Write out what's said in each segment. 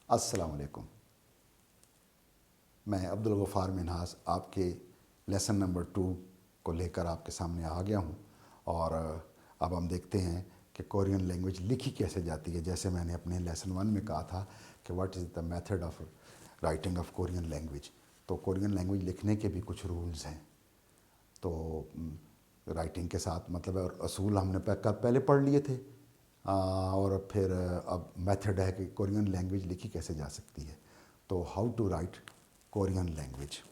अस्सलाम वालेकुम। मैं अब्दुल गफ़ार मिन्हास आपके लेसन नंबर 2 को लेकर आपके सामने आ गया हूँ। और अब हम देखते हैं कि कोरियन लैंग्वेज लिखी कैसे जाती है। जैसे मैंने अपने लेसन 1 में कहा था कि what is the method of writing of Korean language, तो कोरियन लैंग्वेज लिखने के भी कुछ रूल्स हैं। तो राइटिंग के साथ मतलब और असूल हमने पहले पढ़ लिए थे। और फिर अब मेथड है कि कोरियन लैंग्वेज लिखी कैसे जा सकती है। तो how to write Korean language.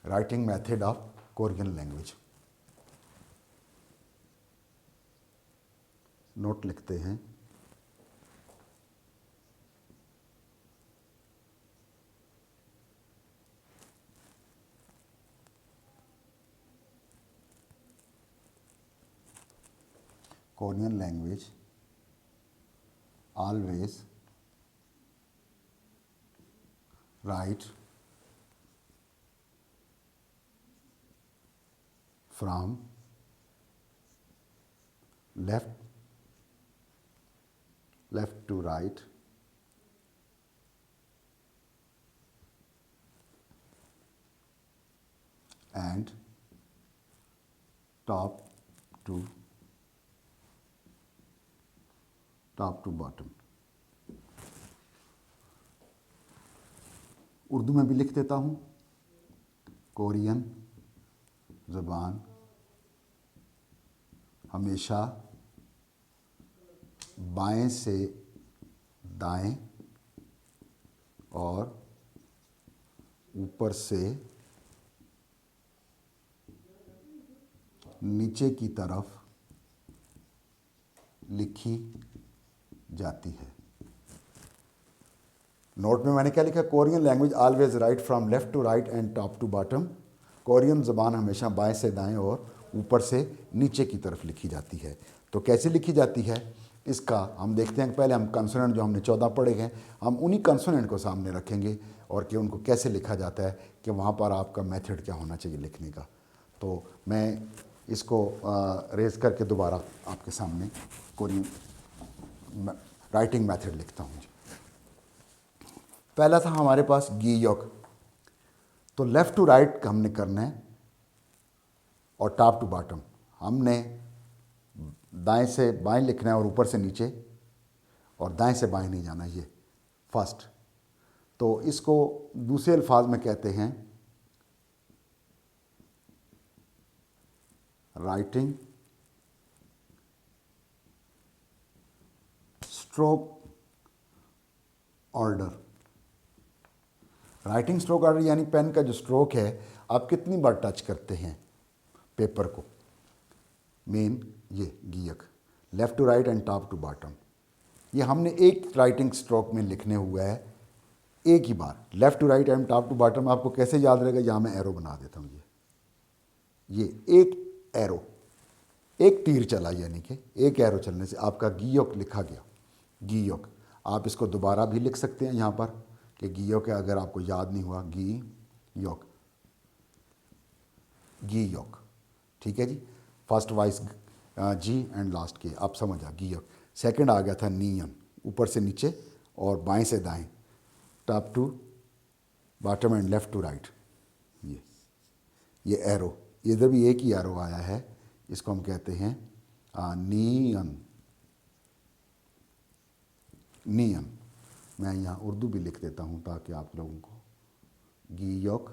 Writing method of Korean language. Note लिखते हैं। Korean language always write from left to right and top to bottom। Urdu में भी लिख देता हूँ। कोरियन ज़बान हमेशा बाएं से दाएं और ऊपर से नीचे की तरफ लिखी जाती है। नोट में मैंने क्या लिखा? Korean language always write from left to right and top to bottom. Korean ज़बान हमेशा बाएं से दाएं और ऊपर से नीचे की तरफ लिखी जाती है। तो कैसे लिखी जाती है इसका हम देखते हैं। पहले हम कंसोनेंट जो हमने 14 पढ़े हैं, हम उन्हीं कंसोनेंट को सामने रखेंगे और कि उनको कैसे लिखा जाता है, कि वहाँ पर आपका मेथड क्या होना चाहिए लिखने का। तो मैं इसको रेज करके दोबारा आपके सामने कोरियन राइटिंग मेथड लिखता हूँ। पहला था हमारे पास गीयोक। तो लेफ़्ट टू राइट हमने करना है और टॉप टू बॉटम हमने दाएं से बाएं लिखना है और ऊपर से नीचे, और दाएं से बाएं नहीं जाना। ये फर्स्ट। तो इसको दूसरे अल्फाज में कहते हैं writing stroke order. Writing stroke order यानी पेन का जो स्ट्रोक है आप कितनी बार टच करते हैं पेपर को। मेन ये गीयक left to right and top to bottom, ये हमने एक राइटिंग स्ट्रोक में लिखने हुआ है एक ही बार। Left to right and top to bottom आपको कैसे याद रहेगा? यहाँ मैं एरो बना देता हूँ। ये एक एरो, एक तीर चला, यानी कि एक एरो चलने से आपका गीयोक लिखा गया। गीयोक आप इसको दोबारा भी लिख सकते हैं यहाँ पर कि गीयोक है, अगर आपको याद नहीं हुआ। गीयोक, गीयोक, ठीक है जी। फर्स्ट वाइस जी एंड लास्ट के, आप समझ आ गीयोक। सेकंड आ गया था नियन, ऊपर से नीचे और बाएं से दाएं, top to bottom and left to right. ये एरो, इधर भी एक ही एरो आया है, इसको हम कहते हैं नियन। नियन मैं यहाँ उर्दू भी लिख देता हूँ ताकि आप लोगों को गीयोक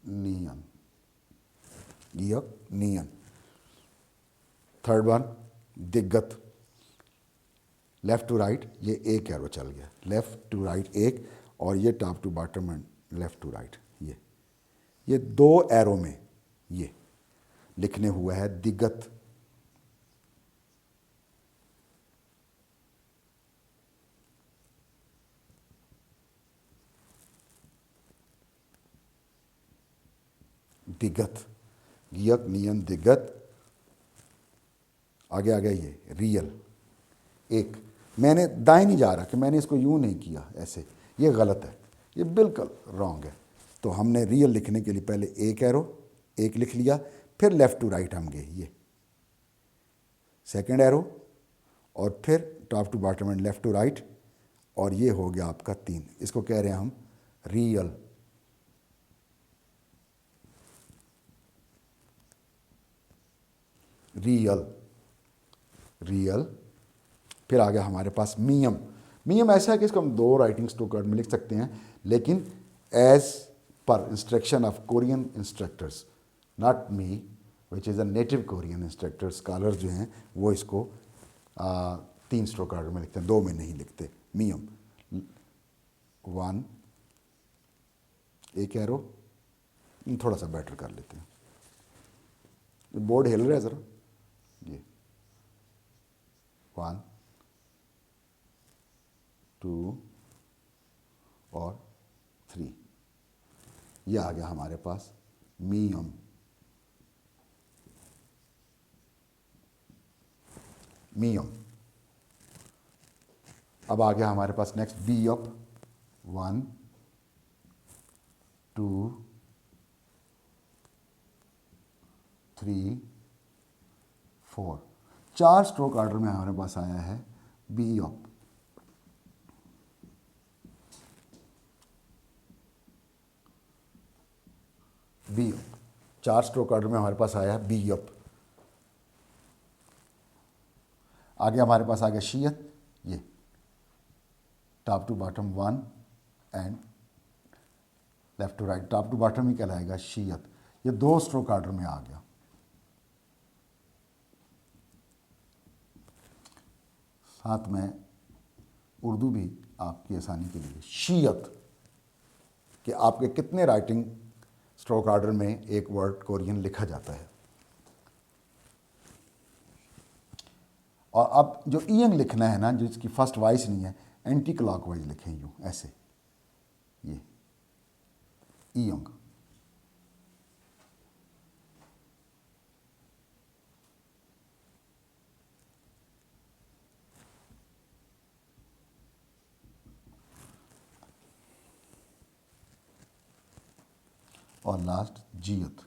नियन, गीयोक नियन। थर्ड वन दिग्गत, लेफ़्ट टू राइट, ये एक एरो चल गया, लेफ़्ट टू राइट एक, और ये top to bottom and left to right. ये दो एरो में ये लिखने हुआ है दिग्गत। दिगत, गियक नियन दिगत, आगे आ गया ये रियल। एक मैंने दाएं नहीं जा रहा कि मैंने इसको यूं नहीं किया ऐसे, ये गलत है, ये बिल्कुल रॉन्ग है। तो हमने रियल लिखने के लिए पहले एक एरो, एक लिख लिया, फिर लेफ़्ट टू राइट हम गए, ये सेकंड एरो, और फिर top to bottom and left to right, और ये हो गया आपका 3। इसको कह रहे हैं हम रियल। Real, real. फिर आ गया हमारे पास मियम। मियम ऐसा है कि इसको हम 2 राइटिंग स्ट्रोक कार्ड में लिख सकते हैं, लेकिन as per instruction of Korean instructors, not me which is a native Korean instructor, scholar जो हैं वो इसको 3 स्ट्रोक कार्ड में लिखते हैं, 2 में नहीं लिखते। मियम 1, एक एरो, थोड़ा सा बेटर कर लेते हैं, बोर्ड हिल रहा है ज़रा, ये 1, 2 और 3, ये आ गया हमारे पास मियम। मियम। अब आ गया हमारे पास नेक्स्ट बी अप, 1, 2, 3, 4, 4 स्ट्रोक ऑर्डर में हमारे पास आया है बी अप। बी अप 4 स्ट्रोक ऑर्डर में हमारे पास आया है बी अप। आगे हमारे पास आ गया शीयत, ये top to bottom 1 and left to right, top to bottom ही कहलाएगा शीयत। ये 2 स्ट्रोक ऑर्डर में आ गया। साथ में उर्दू भी आपकी आसानी के लिए, शीयत कि आपके कितने राइटिंग स्ट्रोक ऑर्डर में एक वर्ड कोरियन लिखा जाता है। और अब जो ईयंग लिखना है ना, जिसकी फर्स्ट वॉइस नहीं है, एंटी क्लॉकवाइज लिखें, यूँ ऐसे, ये ईयंग। और लास्ट जियत,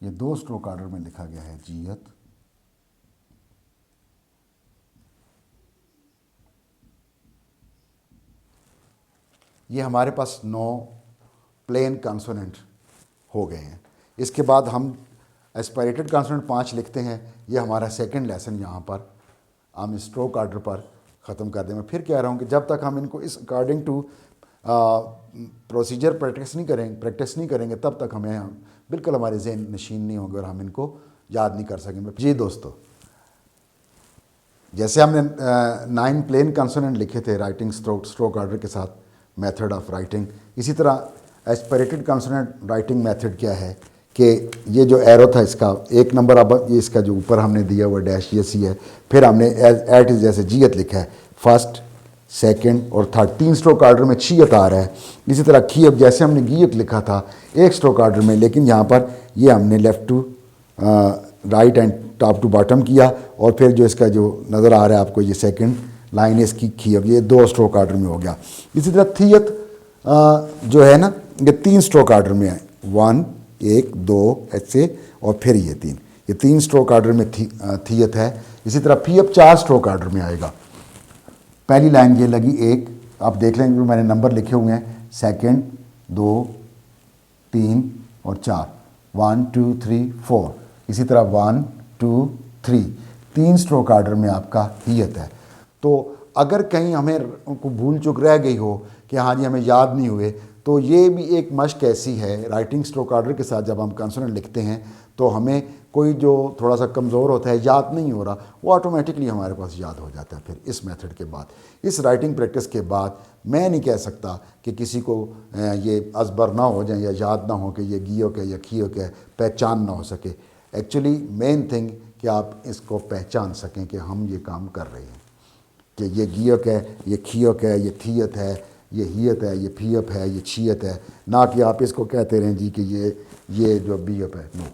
ये 2 स्ट्रोक ऑर्डर में लिखा गया है जियत। ये हमारे पास 9 प्लेन कॉन्सोनेंट हो गए हैं। इसके बाद हम एस्पायरेटेड कॉन्सोनेंट 5 लिखते हैं। ये हमारा सेकंड लेसन यहाँ पर हम स्ट्रोक ऑर्डर पर ख़त्म कर दें। मैं फिर कह रहा हूँ कि जब तक हम इनको इस अकॉर्डिंग टू प्रोसीजर प्रैक्टिस नहीं करेंगे तब तक हमें बिल्कुल हमारे ज़हन नशीन नहीं होंगे और हम इनको याद नहीं कर सकेंगे। जी दोस्तों, जैसे हमने 9 प्लेन कॉन्सोनेंट लिखे थे राइटिंग स्ट्रोक ऑर्डर के साथ मेथड ऑफ राइटिंग, इसी तरह एस्पिरेटेड कॉन्सोनेंट राइटिंग मेथड क्या है कि ये जो एरो था इसका 1 नंबर, अब ये इसका जो ऊपर हमने दिया हुआ डैश ये सी है, फिर हमने एट इज़ जैसे जियत लिखा है, फर्स्ट सेकंड और थर्ड 3 स्ट्रोक ऑर्डर में छियत आ रहा है। इसी तरह खीयब जैसे हमने गियक लिखा था 1 स्ट्रोक ऑर्डर में, लेकिन यहाँ पर ये हमने left to right and top to bottom किया, और फिर जो इसका जो नज़र आ रहा है आपको ये सेकंड लाइन है इसकी खीयब, ये 2 स्ट्रोक ऑर्डर में हो गया। इसी तरह थियत जो है ना, ये 3 स्ट्रोक ऑर्डर में है, 1 1 2 ऐसे, और फिर ये 3, ये 3 स्ट्रोक ऑर्डर में थियत है। इसी तरह फीयब 4 स्ट्रोक ऑर्डर में आएगा। पहली लाइन ये लगी 1, आप देख लेंगे मैंने नंबर लिखे हुए हैं, सेकंड 2 3 और 4, 1 2 3 4। इसी तरह 1 2 3, 3 स्ट्रोक ऑर्डर में आपका हियत है। तो अगर कहीं हमें को भूल चूक रह गई हो कि हाँ जी हमें याद नहीं हुए, तो ये भी एक मश्क ऐसी है राइटिंग स्ट्रोक ऑर्डर के साथ जब हम कंसोनेंट लिखते हैं तो हमें कोई जो थोड़ा सा कमज़ोर होता है, याद नहीं हो रहा, वो ऑटोमेटिकली हमारे पास याद हो जाता है। फिर इस मेथड के बाद, इस राइटिंग प्रैक्टिस के बाद मैं नहीं कह सकता कि किसी को ये अजबर ना हो जाए या याद ना हो कि ये गियोक है या खियोक है, पहचान ना हो सके। एक्चुअली मेन थिंग कि आप इसको पहचान सकें कि हम ये काम कर रहे हैं, कि ये गियोक है, ये खियोक है, ये थियत है, ये हियत है, ये फीअप है, ये छियत है, ना कि आप इसको कहते रहें जी कि ये जो बीअप है। नो,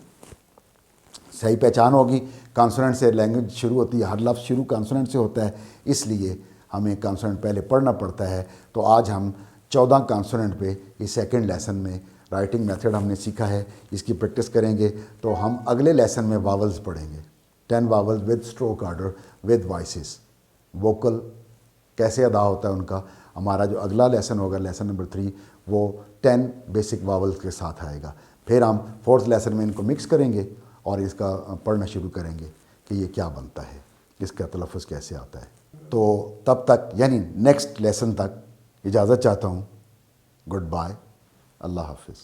सही पहचान होगी। कॉन्सोनेंट से लैंग्वेज शुरू होती है, हर लफ्ज़ शुरू कॉन्सोनेंट से होता है, इसलिए हमें कॉन्सोनेंट पहले पढ़ना पड़ता है। तो आज हम 14 कॉन्सोनेंट पे इस सेकंड लेसन में राइटिंग मेथड हमने सीखा है, इसकी प्रैक्टिस करेंगे तो हम अगले लेसन में वावल्स पढ़ेंगे। 10 vowels with stroke order with voices, vocal कैसे अदा होता है उनका। हमारा जो अगला लेसन होगा, लेसन नंबर 3, वो 10 बेसिक वावल्स के साथ आएगा। फिर हम 4th लेसन में इनको मिक्स करेंगे और इसका पढ़ना शुरू करेंगे कि ये क्या बनता है, इसका तलफ़्फ़ुज़ कैसे आता है। तो तब तक यानी नेक्स्ट लेसन तक इजाज़त चाहता हूँ। गुड बाय, अल्लाह हाफिज़।